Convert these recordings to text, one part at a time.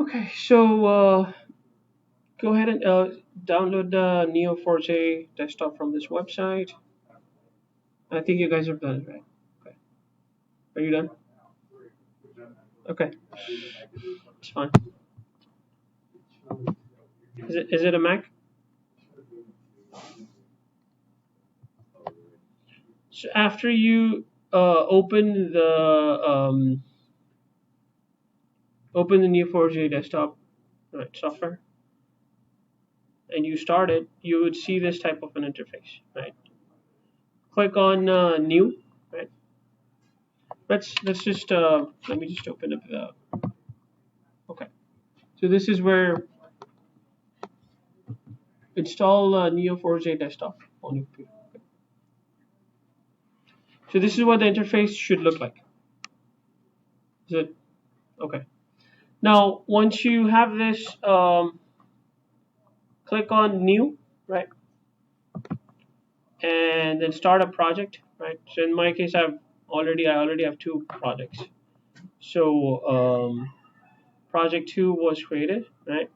Okay, so go ahead and download the Neo4j desktop from this website. I think you guys have done it, right? Okay. Are you done? Okay, it's fine. Is it a Mac? So after you open the Neo4j desktop, right, software, and you start it, you would see this type of an interface, right? Click on New, right? Let's just let me just open up the. Okay, so this is where install Neo4j desktop on your computer. Okay. So this is what the interface should look like. Is it okay? Now, once you have this, click on New, right, and then start a project, right. So in my case, I already have two projects. So project two was created, right.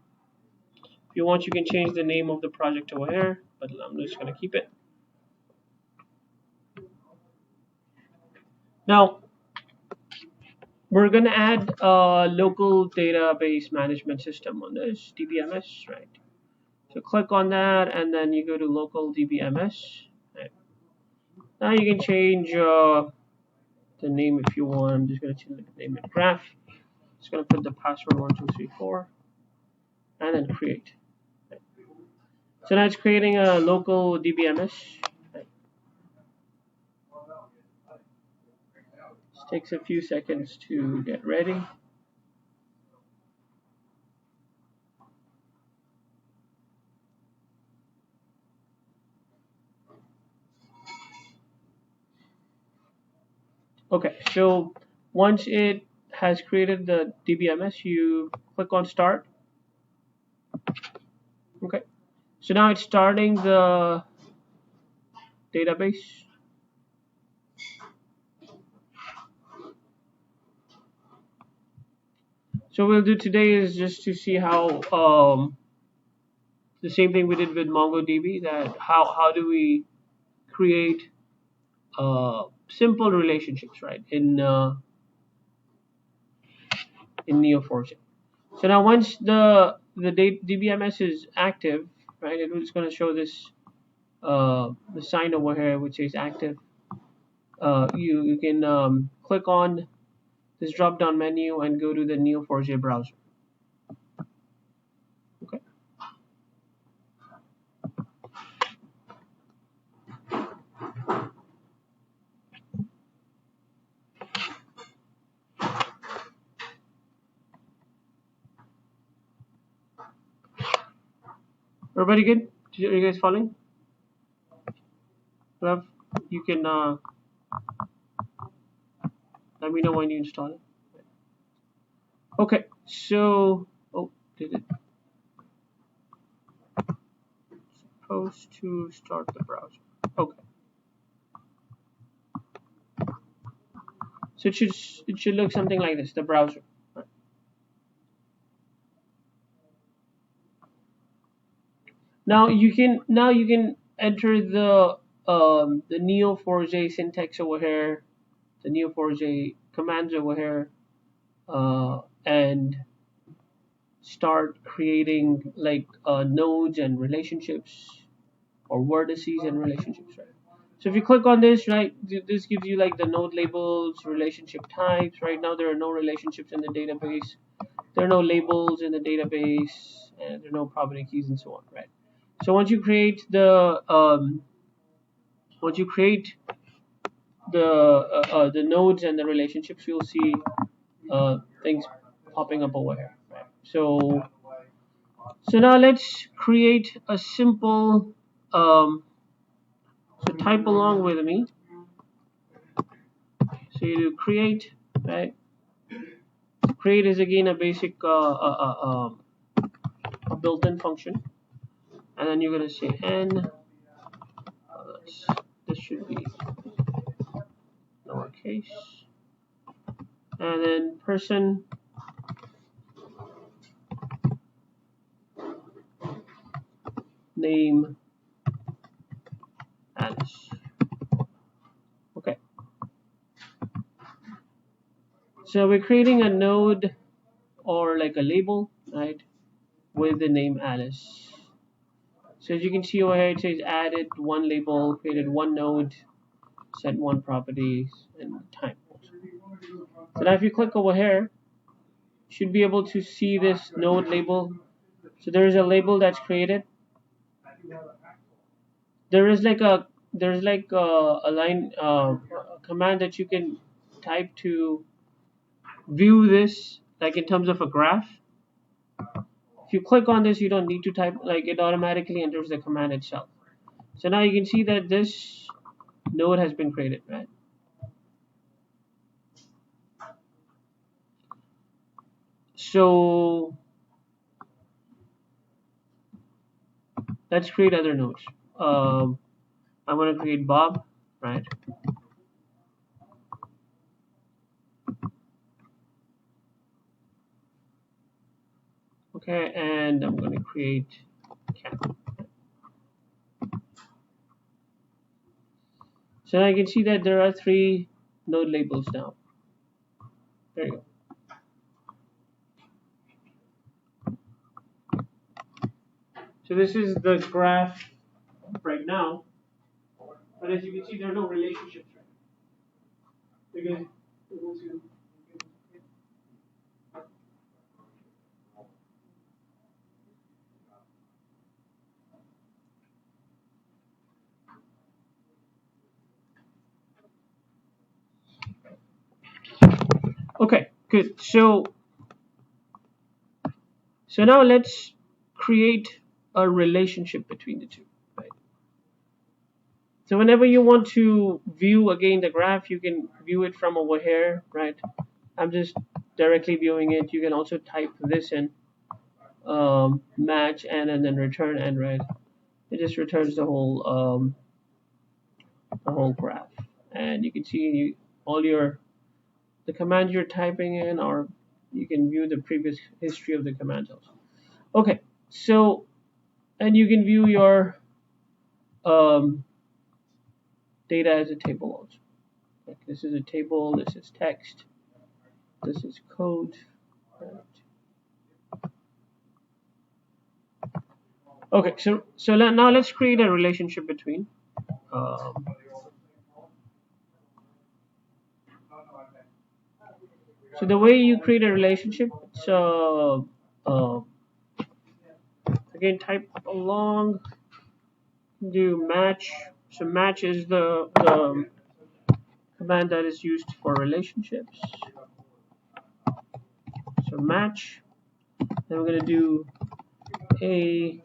If you want, you can change the name of the project over here, but I'm just gonna keep it. Now we're gonna add a local database management system on this DBMS, right? So click on that, and then you go to local DBMS. Right? Now you can change the name if you want. I'm just gonna change the name in graph. Just gonna put the password 1234, and then create. Right? So now it's creating a local DBMS. Right? This takes a few seconds to get ready. Okay, so once it has created the DBMS, you click on start. Okay, so now it's starting the database. So what we'll do today is just to see how the same thing we did with MongoDB. That how do we create simple relationships, right? In Neo4j. So now once the DBMS is active, right, it's going to show this the sign over here which says active. You can click on this drop down menu and go to the Neo4j browser. Okay. Everybody good? Are you guys following? Love, you can let me know when you install it. Okay, so did it supposed to start the browser? Okay, so it should look something like this, the browser. Right. Now you can enter the Neo4j syntax over here, the Neo4j commands over here, and start creating like nodes and relationships or vertices and relationships, right? So if you click on this, right, this gives you like the node labels, relationship types. Right now there are no relationships in the database. There are no labels in the database, and there are no property keys and so on, right? So once you create the nodes and the relationships, you'll see things popping up over here, right? So now let's create a simple so type along with me. So you do create, right? Create is again a basic a built-in function, and then you're gonna say n. This should be lowercase, and then person name Alice. Okay. So we're creating a node or like a label, right, with the name Alice. So as you can see over here, it says added one label, created one node, set one property, and time. So now if you click over here, you should be able to see this node label. So there is a label that's created. There is like a line a command that you can type to view this, like in terms of a graph. If you click on this, you don't need to type, like it automatically enters the command itself. So now you can see that this node has been created, right? So let's create other nodes. I'm going to create Bob, right? Okay, and I'm going to create Cat. So now you can see that there are 3 node labels now. There you go. So this is the graph right now, but as you can see, there are no relationships, right? Because okay, good. So now let's create a relationship between the two, right? So whenever you want to view again the graph, you can view it from over here, right? I'm just directly viewing it. You can also type this in, match and then return and, right? It just returns the whole graph, and you can see all the commands you're typing in, or you can view the previous history of the commands also. Okay, so and you can view your um, data as a table also. Like this is a table, this is text, this is code. Right. Okay, so now let's create a relationship between. Um, so the way you create a relationship, so again type along, do match. So match is the command that is used for relationships. So match. Then we're gonna do a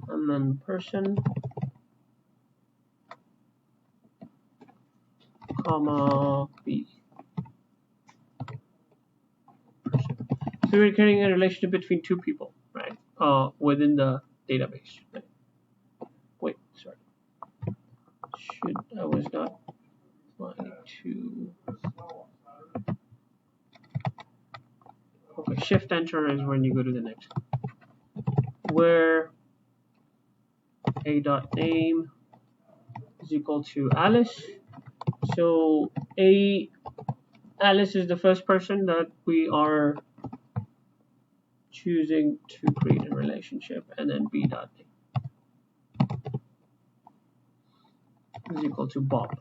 and then person, comma b. Person. So we're creating a relationship between 2 people, right? Within the database. Right? Wait, sorry. I was not applying to. Okay, shift enter is when you go to the next. Where a dot name is equal to Alice. So Alice is the first person that we are choosing to create a relationship, and then b dot name is equal to Bob.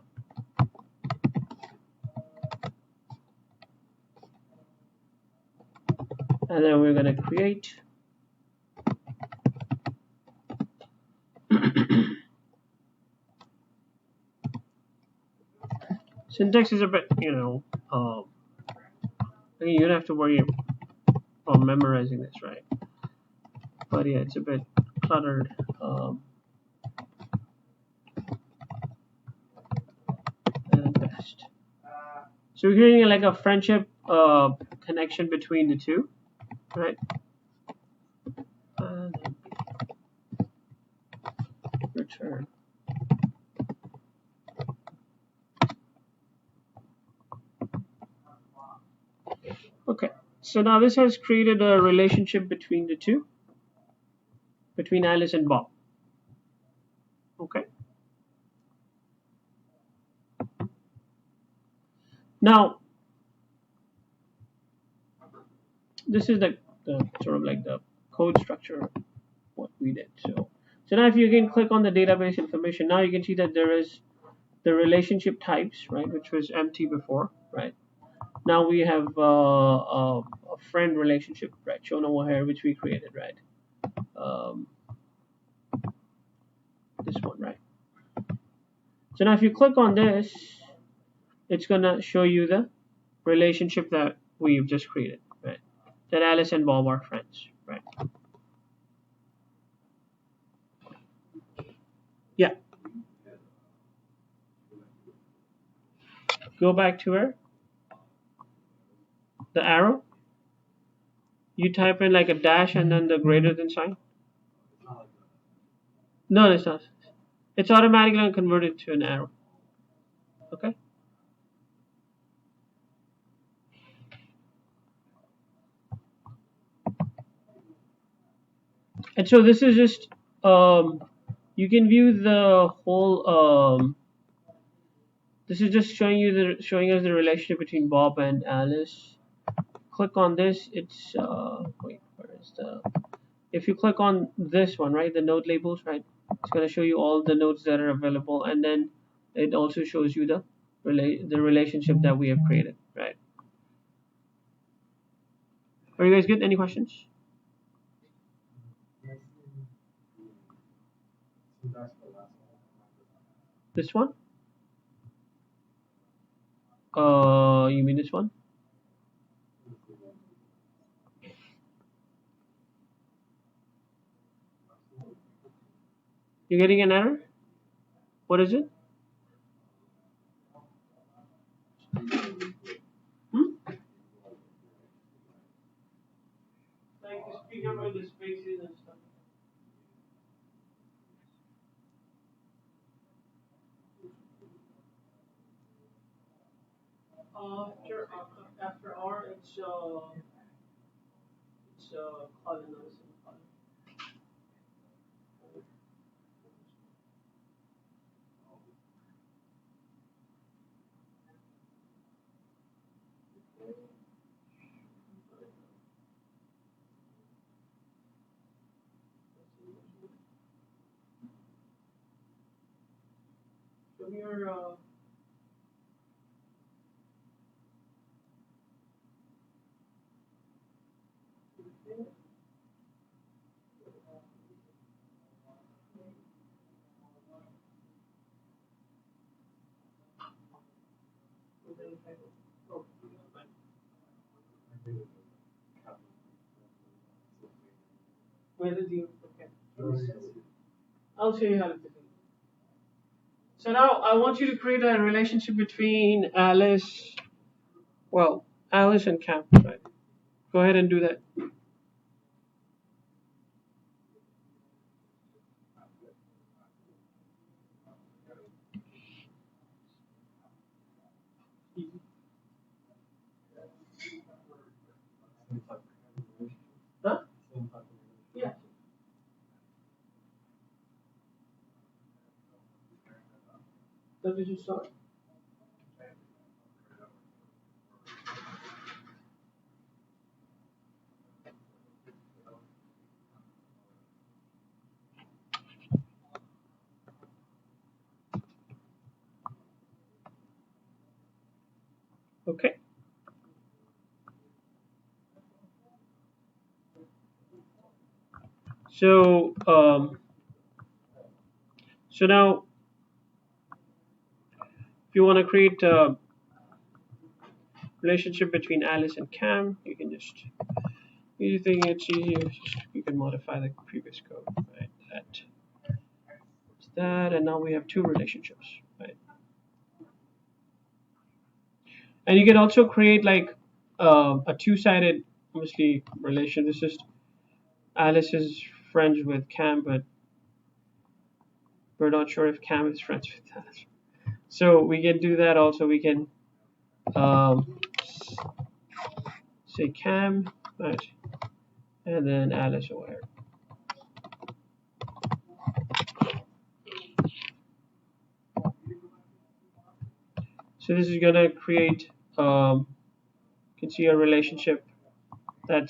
And then we're going to create syntax is a bit, you don't have to worry about memorizing this, right? But yeah, it's a bit cluttered. And best. So we're creating like a friendship connection between the two, right? And return. Okay. So now this has created a relationship between the two, between Alice and Bob. Okay. Now this is the sort of like the code structure of what we did. So now if you can click on the database information, now you can see that there is the relationship types, right, which was empty before, right? Now we have a friend relationship, right, shown over here, which we created, right? Um, this one, right? So now if you click on this, it's gonna show you the relationship that we've just created, right? That Alice and Bob are friends, right? Yeah. Go back to where the arrow. You type in like a dash and then the greater than sign. No, it's not. It's automatically converted to an arrow. Okay. And so this is just you can view the whole this is just showing us the relationship between Bob and Alice. Click on this. It's wait, where is the? If you click on this one, right, the node labels, right, it's gonna show you all the nodes that are available, and then it also shows you the relationship that we have created, right? Are you guys good? Any questions? This one? You mean this one? You're getting an error? What is it? Hmm? Like speak about the spaces and stuff. After R, it's column notice. So here, oh, where is the okay? I'll show you how to do it. So now I want you to create a relationship between Alice and Cam. Right? Go ahead and do that. Huh? Yeah. That did you start? Okay. So so now if you want to create a relationship between Alice and Cam, you can just you think it's easier. You can modify the previous code, right? That, and now we have two relationships, right? And you can also create like a two-sided, obviously, relation. This is Alice is friends with Cam, but we're not sure if Cam is friends with Alice. So we can do that also. We can um, say Cam, right, and then Alice over here. So this is gonna create, you can see a relationship that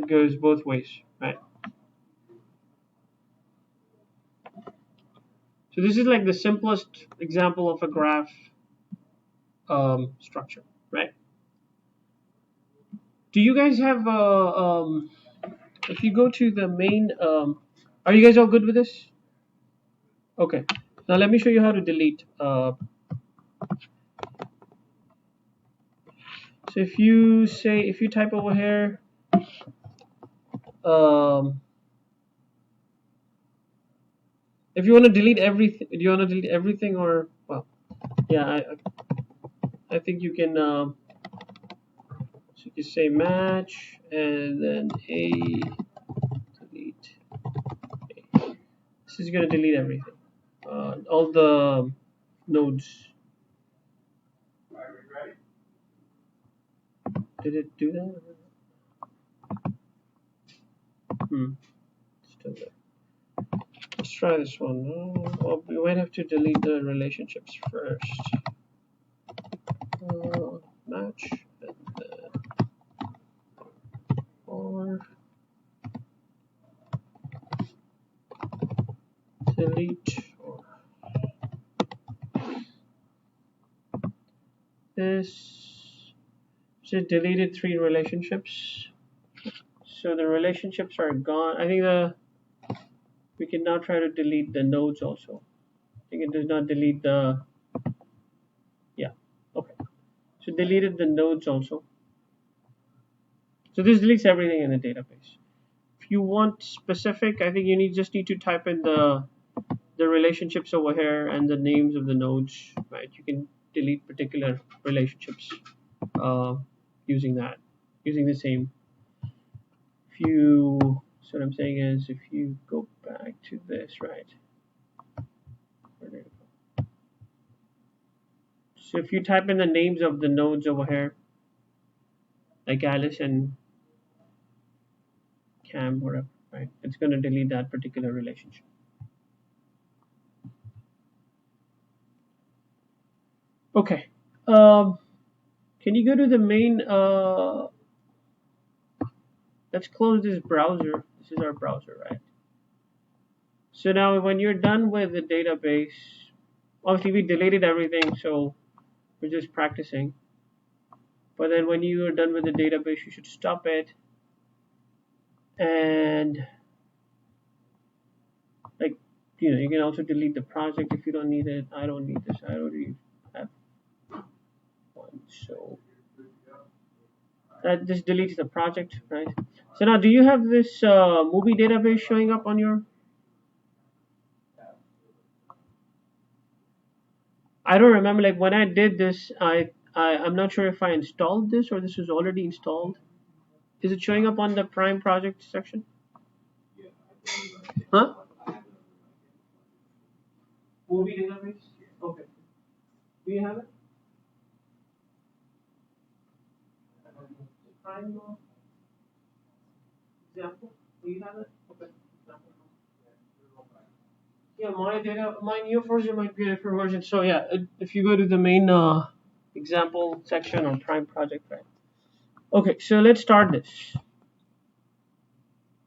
goes both ways, right? So this is like the simplest example of a graph structure, right? Do you guys have if you go to the main, are you guys all good with this? Okay. Now let me show you how to delete. So if you type over here, um, if you want to delete everything, do you want to delete everything, or well, yeah, I think you can. So you can say match and then a delete. A. This is gonna delete everything, all the nodes. Did it do that? Still there. Let's try this one. Well, we might have to delete the relationships first. Match and then or delete or this. So it deleted 3 relationships. So the relationships are gone. I think we can now try to delete the nodes also. I think it does not delete the, yeah, okay. So deleted the nodes also. So this deletes everything in the database. If you want specific, I think you just need to type in the relationships over here and the names of the nodes, right? You can delete particular relationships uh, using the same. So what I'm saying is, if you go back to this, right? So if you type in the names of the nodes over here, like Alice and Cam, whatever, right? It's going to delete that particular relationship. Okay. Can you go to the main? Let's close this browser. This is our browser, right? So now when you're done with the database, obviously we deleted everything, so we're just practicing. But then when you are done with the database, you should stop it. And like, you can also delete the project if you don't need it. I don't need this. I already have one. So that just deletes the project, right? So now do you have this movie database showing up on your? I don't remember, like when I did this, I'm not sure if I installed this or this was already installed. Is it showing up on the Prime project section? Huh? Movie database? Okay. Do you have it? Prime example? Do you have it? Okay. Yeah, my Neo4j might be a different version. So yeah, if you go to the main example section on Prime project, right? Okay, so let's start this.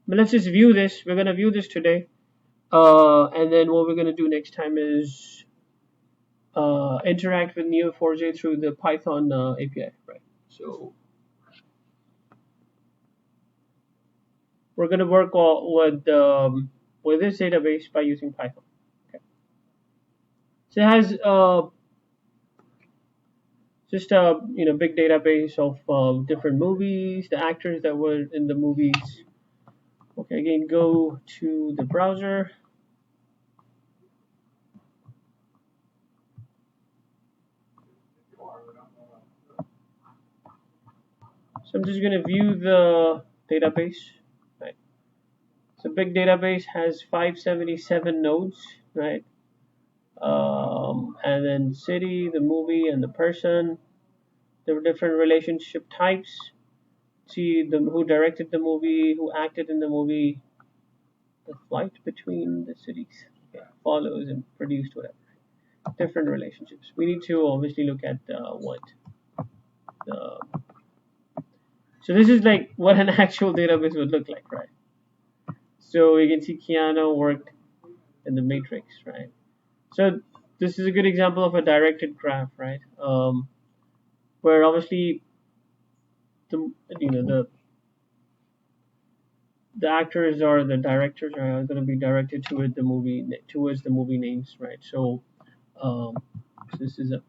But let's just view this. We're gonna view this today, and then what we're gonna do next time is interact with Neo4j through the Python API, right? So we're gonna work with this database by using Python. Okay. So it has just a big database of different movies, the actors that were in the movies. Okay, again, go to the browser. So I'm just going to view the database. Right. So big database has 577 nodes, right? And then city, the movie, and the person. There were different relationship types. See who directed the movie, who acted in the movie, the flight between the cities, okay, follows and produced whatever. Different relationships. We need to obviously look at what the. So this is like what an actual database would look like, right? So you can see Keanu worked in the Matrix, right? So this is a good example of a directed graph, right? Where obviously the you know the actors or the directors are going to be directed towards the movie names, right? Um, so this is a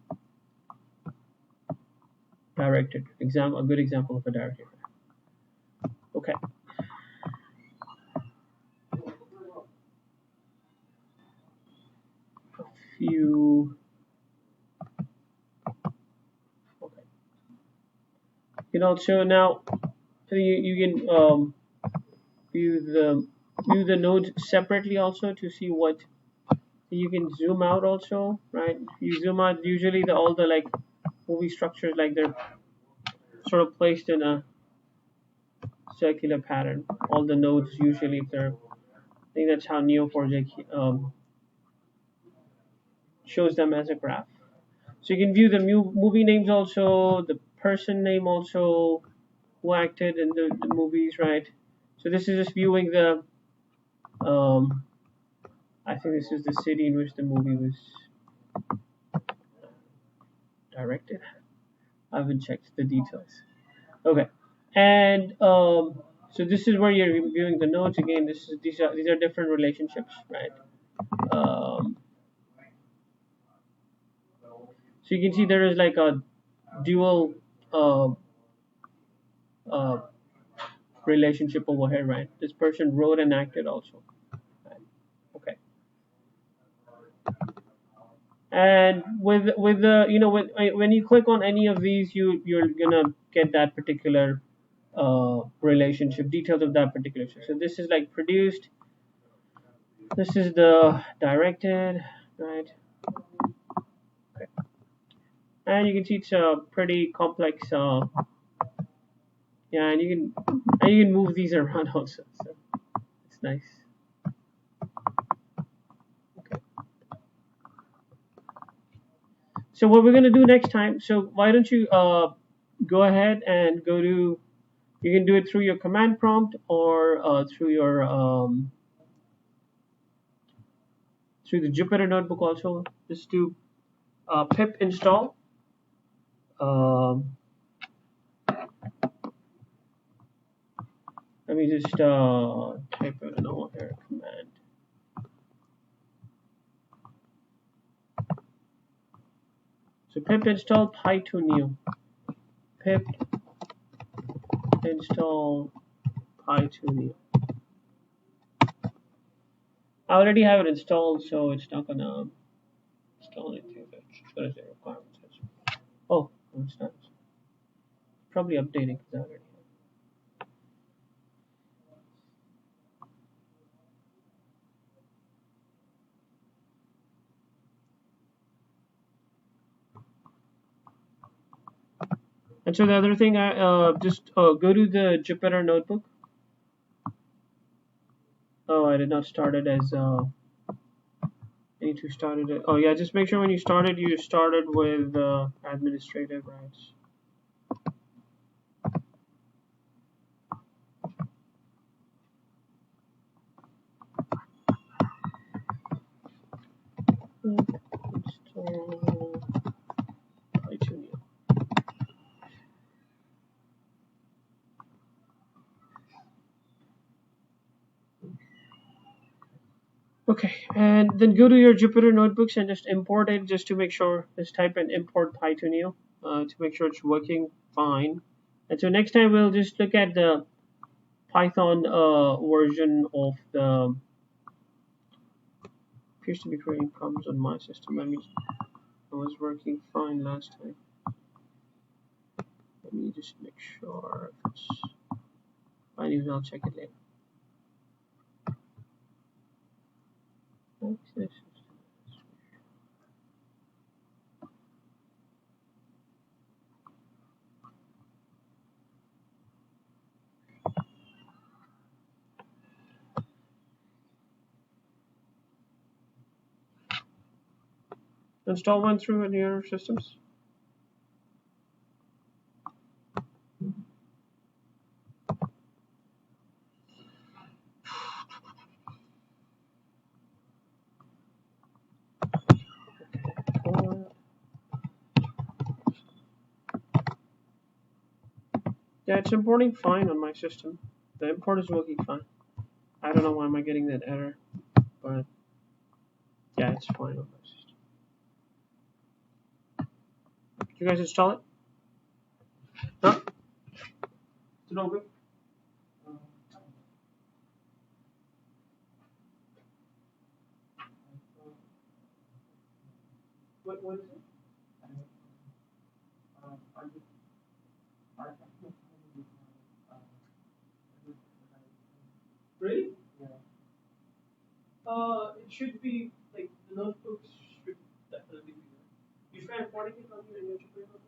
directed example, a good example of a directed graph. Okay, a few. Okay, you can also now you can view the view the nodes separately also to see what you can zoom out also, right? You zoom out usually all the like movie structures like they're sort of placed in a circular pattern. All the nodes usually if they're I think that's how Neo4j shows them as a graph. So you can view the movie names also, the person name also, who acted in the movies, right? So this is just viewing the um, I think this is the city in which the movie was directed. I haven't checked the details. Okay, and so this is where you're reviewing the notes again. These are different relationships, right? Um, so you can see there is like a dual uh, uh, relationship over here, right? This person wrote and acted also. Right? Okay, and with the when you click on any of these, you're gonna get that particular relationship details of that particular show. So this is like produced. This is the directed, right? Okay. And you can see it's a pretty complex. Yeah, and you can move these around also. So it's nice. Okay. So what we're gonna do next time? So why don't you go ahead and go to. You can do it through your command prompt or through the Jupyter notebook also. Just do pip install. Um, Let me just type it in over here command. So pip install Python new. Pip install Python new. I already have it installed, so it's not gonna install anything. It's gonna say requirements. Oh, no, it's not. It's probably updating because I already have it. And so the other thing, I just go to the Jupyter notebook. Oh, I did not start it as. I need to start it. Oh yeah, just make sure when you started, you started with administrative rights. Install Python. Okay, and then go to your Jupyter notebooks and just import it just to make sure. Just type in import Python to make sure it's working fine. And so next time we'll just look at the Python version of the. Appears to be creating problems on my system. Let me. It was working fine last time. Let me just make sure if it's fine. Even I'll check it later. install one through any other systems? Yeah, it's importing fine on my system. The import is working fine. I don't know why am I getting that error, but yeah, it's fine on my system. Did you guys install it? No? Is it all good? What is it? Really? It should be like the notebooks should definitely be there. You try importing it on your Jupyter notebook?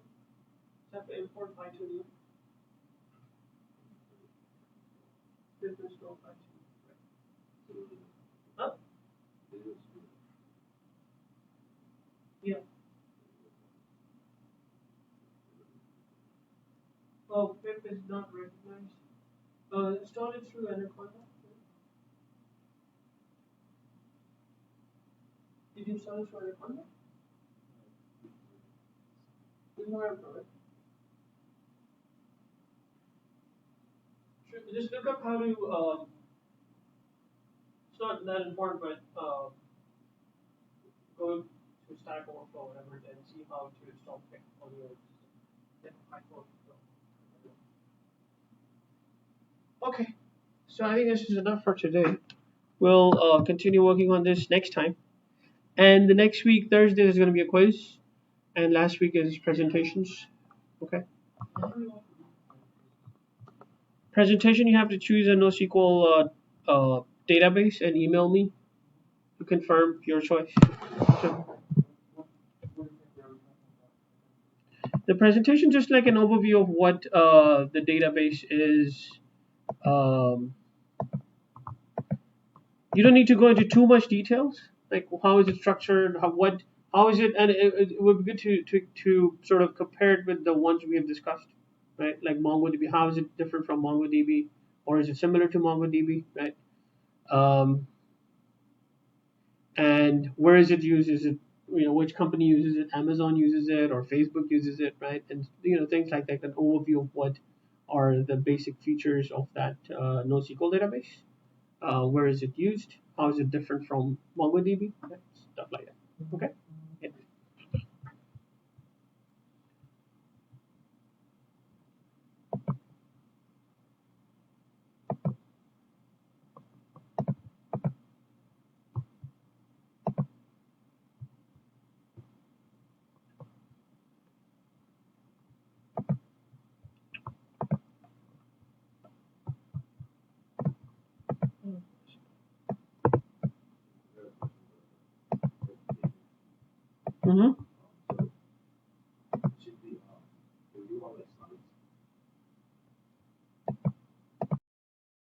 You have to import Python. Business no Python. Huh? Yeah. Oh, PIP is not recognized. Install it through Anaconda. Did you install it through Anaconda? There's no error, right? Just look up how to. It's not that important, but go to Stack Overflow or whatever and see how to install PIP on your iPhone. Okay, so I think this is enough for today. We'll continue working on this next time. And the next week, Thursday, is going to be a quiz. And last week is presentations. Okay. Presentation, you have to choose a NoSQL database and email me to confirm your choice. So the presentation just like an overview of what the database is. Um, you don't need to go into too much details, like how is it structured, how is it, and it would be good to sort of compare it with the ones we have discussed, right? Like MongoDB, how is it different from MongoDB, or is it similar to MongoDB, right? Um, and where is it used? Is it, which company uses it? Amazon uses it, or Facebook uses it, right? And things like that, an overview of what are the basic features of that NoSQL database. Where is it used? How is it different from MongoDB? Right? Stuff like that. Okay. Yeah. Mm-hmm.